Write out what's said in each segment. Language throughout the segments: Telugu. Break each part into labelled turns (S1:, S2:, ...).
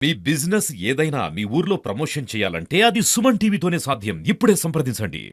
S1: మీ బిజినెస్ ఏదైనా మీ ఊర్లో ప్రమోషన్ చేయాలంటే అది సుమన్ టీవీతోనే సాధ్యం. ఇప్పుడే సంప్రదించండి.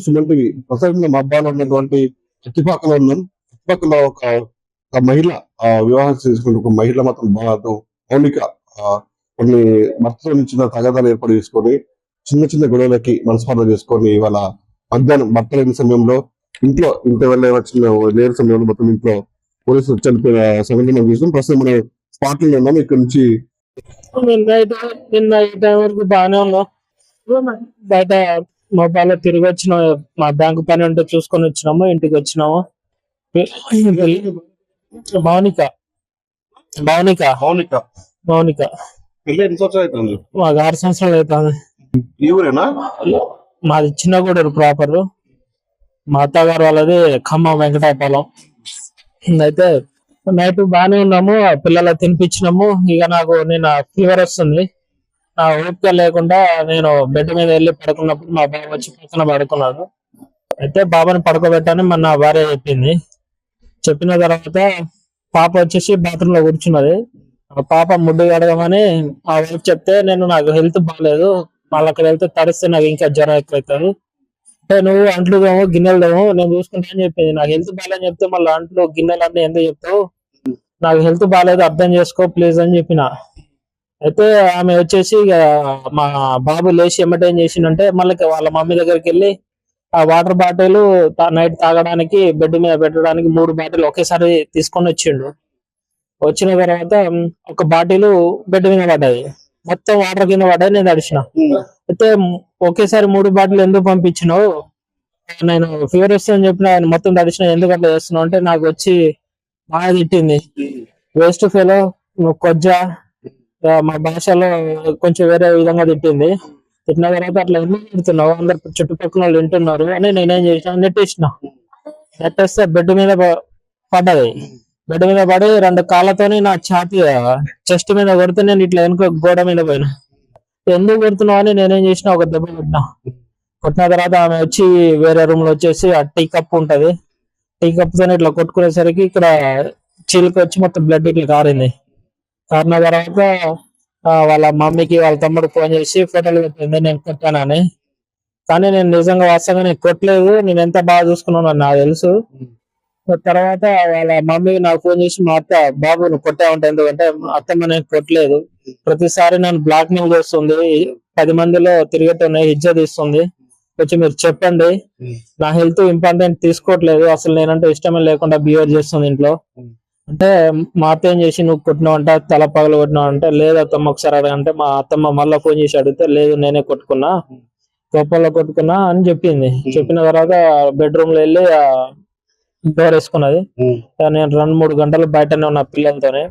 S2: సుమన్ టీవీ ప్రస్తుతం మా అబ్బాయిలో ఉన్నటువంటి చుట్టుపక్కల ఉన్నాం. చుట్టుపక్కల ఒక మహిళ వివాహం చేసుకుని ఒక మహిళ మాత్రం బాగా మౌనిక కొన్ని భర్తలో నుంచి తగాదాలు ఏర్పాటు చేసుకొని చిన్న చిన్న గొడవలకి మనస్పార్థం చేసుకొని ఇవాళ మధ్యాహ్నం భర్త లేని సమయంలో ఇంటి వల్ల వచ్చిన లేని సమయంలో మొత్తం ఇంట్లో పోలీసులు చనిపోయిన సంఘటన చూసాం. ప్రస్తుతం మనం స్పాట్ లో ఉన్నాం. ఇక్కడ నుంచి
S3: నిన్న ఈ టైం వరకు బాగానే ఉన్నాం. బయట మొబైల్ తిరిగి వచ్చినాం. మా బ్యాంకు పని ఉంటే చూసుకొని వచ్చినాము. ఇంటికి వచ్చినాము. మౌనిక మౌనిక
S2: మౌనిక
S3: మౌనిక
S2: ఎన్ని సంవత్సరాలు అవుతుంది?
S3: మాకు 6 సంవత్సరాలు అవుతుంది.
S2: ఈ ఊరేనా?
S3: మాది చిన్నగూడూరు ప్రాపర్. మా అత్తగారు వాళ్ళది ఖమ్మం వెంకటాయపాలెం. అయితే నైట్ బాగానే ఉన్నాము. పిల్లలకు తినిపించినాము. ఇక నాకు నిన్న ఫీవర్ వస్తుంది. నా ఓపిక లేకుండా నేను బెడ్ మీద వెళ్ళి పడుకున్నప్పుడు మా బాబు వచ్చి పక్కన పడుకున్నాడు. అయితే బాబాని పడుకోబెట్టని నా భార్య చెప్పింది. చెప్పిన తర్వాత పాప వచ్చేసి బాత్రూమ్ లో కూర్చున్నది. ఆ పాప ముడ్డు కడగమని ఆ వైపు చెప్తే నాకు హెల్త్ బాగాలేదు, మళ్ళీ అక్కడ వెళ్తే తడిస్తే నాకు ఇంకా జ్వరం ఎక్కువవుతుంది, అంటే నువ్వు అంట్లు దేమో గిన్నెలు దేమో నేను చూసుకుంటా అని చెప్పింది. నాకు హెల్త్ బాగాలేని చెప్తే మళ్ళీ అంట్లు గిన్నెలు అన్నీ ఎందుకు చెప్తావు, నాకు హెల్త్ బాగాలేదు అర్థం చేసుకో ప్లీజ్ అని చెప్పిన. అయితే ఆమె వచ్చేసి ఇక మా బాబు లేచి ఏం చేసిందంటే మళ్ళీ వాళ్ళ మమ్మీ దగ్గరికి వెళ్ళి ఆ వాటర్ బాటిల్ నైట్ తాగడానికి బెడ్ మీద పెట్టడానికి 3 బాటిల్ ఒకేసారి తీసుకొని వచ్చిండు. వచ్చిన తర్వాత ఒక బాటిల్ బెడ్ మీద పడ్డది, మొత్తం వాటర్ కింద పడ్డది. నేను తడిచిన. అయితే ఒకేసారి 3 బాటిల్ ఎందుకు పంపించినావు, నేను ఫీవర్ వస్తుందని చెప్పిన, ఆయన మొత్తం తడిచిన, ఎందుకు అట్లా చేస్తున్నావు అంటే నాకు వచ్చి బాగా తిట్టింది. వేస్ట్ ఫెలో, నువ్వు కొజ్జా, మా భాషలో కొంచెం వేరే విధంగా తిట్టింది. తిట్టిన తర్వాత అట్లా ఎందుకు తిడుతున్నావు, అందరు చుట్టుపక్కల వాళ్ళు వింటున్నారు అని నేనేం చేసిన, నెట్టేస్తే బెడ్ మీద పడ్డది. బెడ్ మీద పడి 2 కాళ్ళతోని నా ఛాతీ చెస్ట్ మీద కొడితే నేను ఇట్లా వెనుక గోడ మీద పోయినా. ఎందుకు కొడుతున్నావు అని నేనేం చేసిన, ఒక దెబ్బ కొట్టిన తర్వాత ఆమె వచ్చి వేరే రూమ్ లో వచ్చేసి ఆ టీ కప్ ఉంటది, టీ కప్ తోని ఇట్లా కొట్టుకునేసరికి ఇక్కడ చీలికి వచ్చి మొత్తం బ్లడ్ ఇట్లా కారింది. కారిన తర్వాత వాళ్ళ మమ్మీకి వాళ్ళ తమ్ముడు ఫోన్ చేసి ఫోటోలు పెట్టింది నేను కొట్టానని. కానీ నేను నిజంగా వాస్తవంగా నేను కొట్టలేదు, నేను ఎంత బాగా చూసుకున్నాను నాకు తెలుసు. తర్వాత వాళ్ళ మమ్మీ నాకు ఫోన్ చేసి, మా అత్త బాబు నువ్వు కొట్టా ఉంటా, ఎందుకంటే అత్తమ్మ నేను కొట్టలేదు, ప్రతిసారి నన్ను బ్లాక్ మెయిల్ చేస్తుంది, 10 మందిలో తిరిగేటోనే ఇజ్జత్ ఇస్తుంది, కొంచెం మీరు చెప్పండి, నా హెల్త్ ఇంపార్టెంట్ తీసుకోవట్లేదు, అసలు నేనంటే ఇష్టమే లేకుండా బిహేవ్ చేస్తుంది ఇంట్లో అంటే. మా అత్త ఏం చేసి, నువ్వు కొట్టినావంట, తల పగలు కొట్టినావు అంటే, లేదు అత్తమ్మ ఒకసారి అడగంటే మా అత్తమ్మ మళ్ళీ ఫోన్ చేసి అడిగితే, లేదు నేనే కొట్టుకున్నా, కోపంలో కొట్టుకున్నా అని చెప్పింది. చెప్పిన తర్వాత బెడ్రూమ్ లో వెళ్ళి డోర్ వేసుకున్నది. నేను 2-3 గంటలు బయటనే ఉన్న పిల్లలతోనే.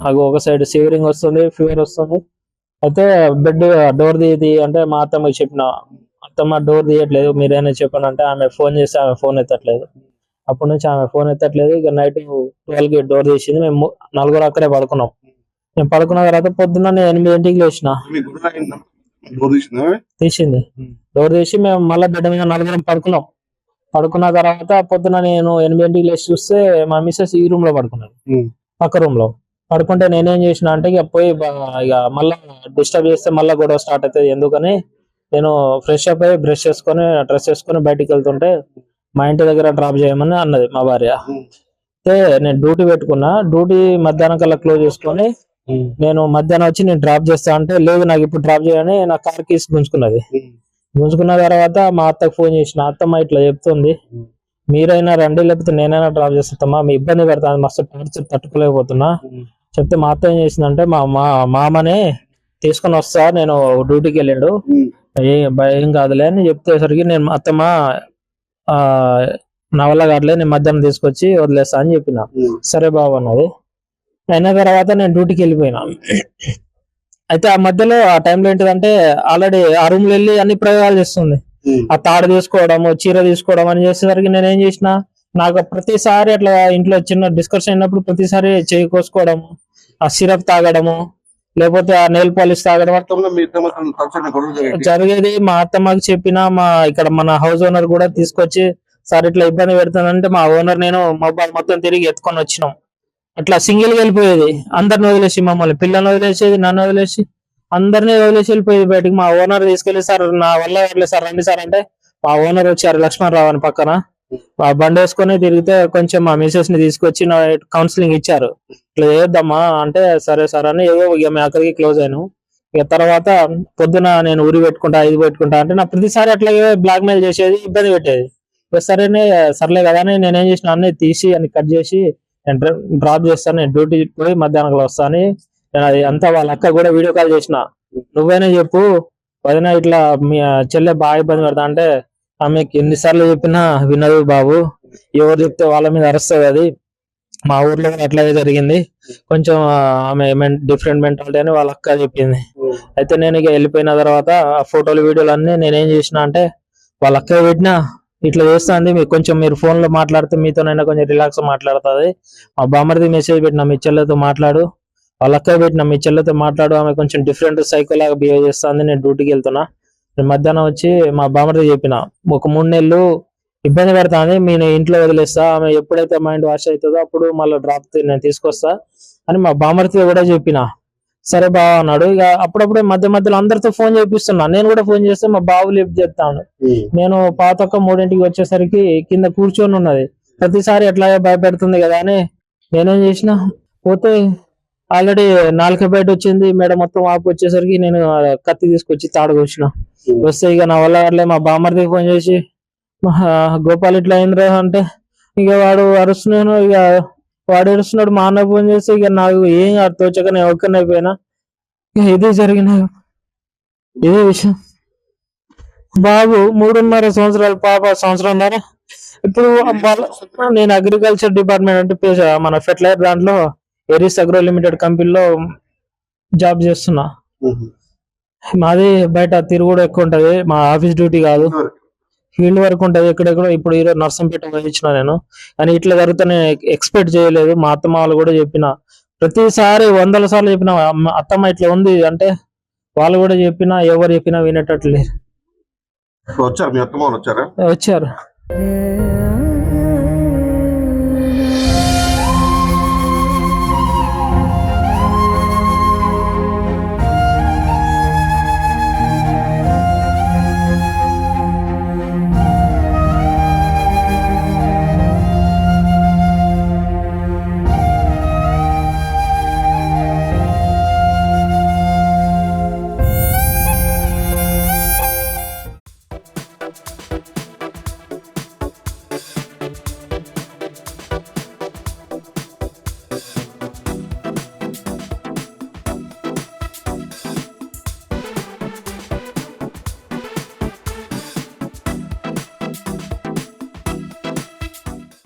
S3: నాకు ఒక సైడ్ సివరింగ్ వస్తుంది, ఫీవర్ వస్తుంది. అయితే బెడ్ డోర్ తీది అంటే మా అత్తమ్మకి చెప్పిన, అత్తమ్మ డోర్ తీయట్లేదు మీరేనా చెప్పండి అంటే, ఆమె ఫోన్ చేసి ఆమె ఫోన్ ఎత్తట్లేదు. అప్పటి నుంచి ఆమె ఫోన్ ఎత్తట్లేదు. ఇక నైట్ 12కి డోర్ తీసింది. మేము 4 అక్కడే పడుకున్నాం. నేను పడుకున్న తర్వాత పొద్దున్న 8 లేచిన. తీసింది డోర్ తీసి మేము మళ్ళీ బెడ్ మీద 4 పడుకున్నాం. పడుకున్న తర్వాత పొద్దున నేను 8 లేచి చూస్తే మా మిస్సెస్ ఈ రూమ్ లో పడుకున్నాను, పక్క రూమ్ లో పడుకుంటే నేనేం చేసిన అంటే, ఇక పోయి ఇక మళ్ళా డిస్టర్బ్ చేస్తే మళ్ళీ గొడవ స్టార్ట్ అవుతుంది ఎందుకని నేను ఫ్రెష్ అప్ అయ్యి బ్రష్ చేసుకొని డ్రెస్ వేసుకొని బయటికి వెళ్తుంటే మా ఇంటి దగ్గర డ్రాప్ చేయమని అన్నది మా భార్య. అయితే నేను డ్యూటీ పెట్టుకున్నా, డ్యూటీ మధ్యాహ్నం కల్లా క్లోజ్ చేసుకొని నేను మధ్యాహ్నం వచ్చి నేను డ్రాప్ చేస్తా అంటే, లేదు నాకు ఇప్పుడు డ్రాప్ చేయని నా కార్ కీస్ గుంజుకున్నది. గుంజుకున్న తర్వాత మా అత్తకు ఫోన్ చేసిన, అత్తమ్మ ఇట్లా చెప్తుంది, మీరైనా రండి లేకపోతే నేనైనా డ్రాప్ చేస్తామా, మీ ఇబ్బంది పెడతాను, మస్తు టార్చర్ తట్టుకోలేకపోతున్నా చెప్తే మా అత్త ఏం చేసిందంటే, మా మామనే తీసుకొని వస్తా నేను డ్యూటీకి వెళ్ళిండు ఏం కాదులే అని చెప్తేసరికి నేను అత్తమ్మ నా వల్ల కాదులే నేను మధ్యాహ్నం తీసుకొచ్చి వదిలేస్తా అని చెప్పిన. సరే బాబు అన్నది. అయిన తర్వాత నేను డ్యూటీకి వెళ్ళిపోయినా. అయితే ఆ మధ్యలో ఆ టైంలో ఏంటిదంటే ఆల్రెడీ ఆ రూమ్ లో వెళ్ళి అన్ని ప్రయోగాలు చేస్తుంది. ఆ తాడు తీసుకోవడము, చీర తీసుకోవడం అని చేసేసరికి నేను ఏం చేసిన, నాకు ప్రతిసారి అట్లా ఇంట్లో చిన్న డిస్కషన్ అయినప్పుడు ప్రతిసారి చేయి కోసుకోవడము, ఆ సిరప్ తాగడము, లేకపోతే ఆ నెయిల్ పాలిష్ తాగడం
S2: మొత్తంలో మీ ఇద్దరి మధ్య తలసరి గొడవ జరిగింది.
S3: జరిగేది. మా అత్తమ్మకి చెప్పిన, మా ఇక్కడ మన హౌస్ ఓనర్ కూడా తీసుకొచ్చి సార్ ఇట్లా ఇబ్బంది పెడుతుందంటే మా ఓనర్ నేను మొబైల్ మొత్తం తిరిగి ఎత్తుకొని వచ్చినాం. అట్లా సింగిల్ గా వెళ్ళిపోయేది, అందరిని వదిలేసి, మమ్మల్ని పిల్లల్ని వదిలేసేది, నన్ను వదిలేసి అందరినీ వదిలేసి వెళ్ళిపోయేది బయటికి. మా ఓనర్ తీసుకెళ్లి సార్ నా వల్ల వెళ్ళలేదు సార్ రండి సార్ అంటే మా ఓనర్ వచ్చారు లక్ష్మణరావు అని పక్కన, ఆ బండి వేసుకొని తిరిగితే కొంచెం మా మిసెస్ ని తీసుకొచ్చి నా కౌన్సిలింగ్ ఇచ్చారు. ఇట్లా చేద్దామా అంటే సరే సార్ అని ఏదో ఇక మేము అక్కడికి క్లోజ్ అయినాం. ఇక తర్వాత పొద్దున నేను ఊరి పెట్టుకుంటా ఇది పెట్టుకుంటా అంటే నా ప్రతిసారి అట్లాగే బ్లాక్ మెయిల్ చేసేది, ఇబ్బంది పెట్టేది. ఇక సరేనే సర్లే కదా అని నేనేం చేసిన అన్ని తీసి అన్ని కట్ చేసి నేను డ్రాప్ చేస్తాను, నేను డ్యూటీ పోయి మధ్యాహ్నం వస్తాను అని నేను అది అంతా వాళ్ళ అక్క కూడా వీడియో కాల్ చేసిన, నువ్వైనా చెప్పు వదిన ఇట్లా మీ చెల్లె బాగా ఇబ్బంది పెడతా అంటే ఆమెకి ఎన్నిసార్లు చెప్పినా వినదు బాబు, ఎవరు చెప్తే వాళ్ళ మీద అరుస్తుంది, అది మా ఊర్లో కూడా అట్లాగే జరిగింది, కొంచెం ఆమె డిఫరెంట్ మెంటాలిటీ అని వాళ్ళ అక్క చెప్పింది. అయితే నేను ఇక వెళ్ళిపోయిన తర్వాత ఆ ఫోటోలు వీడియోలు అన్ని నేనేం చేసిన అంటే వాళ్ళ అక్క పెట్టినా ఇట్లా చేస్తుంది, మీకు కొంచెం మీరు ఫోన్ లో మాట్లాడితే మీతోనైనా కొంచెం రిలాక్స్ మాట్లాడుతుంది, మా బామ్మర్ది మెసేజ్ పెట్టినా మీ చెల్లెతో మాట్లాడు, వాళ్ళ అక్క పెట్టినా మీ చెల్లెతో మాట్లాడు, ఆమె కొంచెం డిఫరెంట్ సైకో లాగా బిహేవ్ చేస్తుంది, నేను డ్యూటీకి వెళ్తున్నా. నేను మధ్యాహ్నం వచ్చి మా బామ్మర్ది చెప్పిన ఒక 3 నెలలు ఇబ్బంది పెడతాను, మీ ఇంట్లో వదిలేస్తా, ఆమె ఎప్పుడైతే మైండ్ వాష్ అవుతుందో అప్పుడు మళ్ళీ డ్రాప్ నేను తీసుకొస్తా అని మా బామ్మర్ది కూడా చెప్పిన. సరే బావ అన్నాడు. ఇక అప్పుడప్పుడు మధ్య మధ్యలో అందరితో ఫోన్ చేపిస్తున్నా, నేను కూడా ఫోన్ చేస్తే మా బాబు లిఫ్ట్ చేస్తాను. నేను పాతొక్క 3ంటికి వచ్చేసరికి కింద కూర్చొని ఉన్నది, ప్రతిసారి ఎట్లాగే భయపెడుతుంది కదా అని నేనేం చేసిన పోతే ఆల్రెడీ నాలుక బయట వచ్చింది, మెడ మొత్తం వాపు వచ్చేసరికి నేను కత్తి తీసుకొచ్చి తాడుకొచ్చిన. వస్తే ఇక నా వల్ల అట్లే మా బామ్మర్దికి ఫోన్ చేసి గోపాల్ ఇట్లా అయిందిరా అంటే ఇక వాడు అరుస్తున్నాను, ఇక వాడు ఏడుస్తున్నాడు. మా అన్న ఫోన్ చేస్తే ఇక నాకు ఏం తోచక నేను ఒక్కనే అయిపోయినా. ఇక ఇదే జరిగిన ఇదే విషయం. బాబు 3.5 సంవత్సరాలు, పాప 1.5 సంవత్సరం. ఇప్పుడు నేను అగ్రికల్చర్ డిపార్ట్మెంట్ అంటే మన ఫెర్టిలైజర్ దాంట్లో ఎరిస్ అగ్రో లిమిటెడ్ కంపెనీలో జాబ్ చేస్తున్నా. మాది బయట తిరుగుడు ఎక్కువ ఉంటది, మా ఆఫీస్ డ్యూటీ కాదు, ఫీల్డ్ వర్క్ ఉంటది ఎక్కడెక్కడ. ఇప్పుడు ఈరోజు నర్సంపేట ఇచ్చిన నేను, కానీ ఇట్లా జరిగితే నేను ఎక్స్పెక్ట్ చేయలేదు. మా అత్తమ్మ వాళ్ళు కూడా చెప్పిన, ప్రతిసారి 100 సార్లు చెప్పిన అత్తమ్మ ఇట్లా ఉంది అంటే వాళ్ళు కూడా చెప్పినా ఎవరు చెప్పినా వినేటట్లు లేరు.
S2: వచ్చారు మీ అత్తమ్మ వచ్చారా?
S3: వచ్చారు.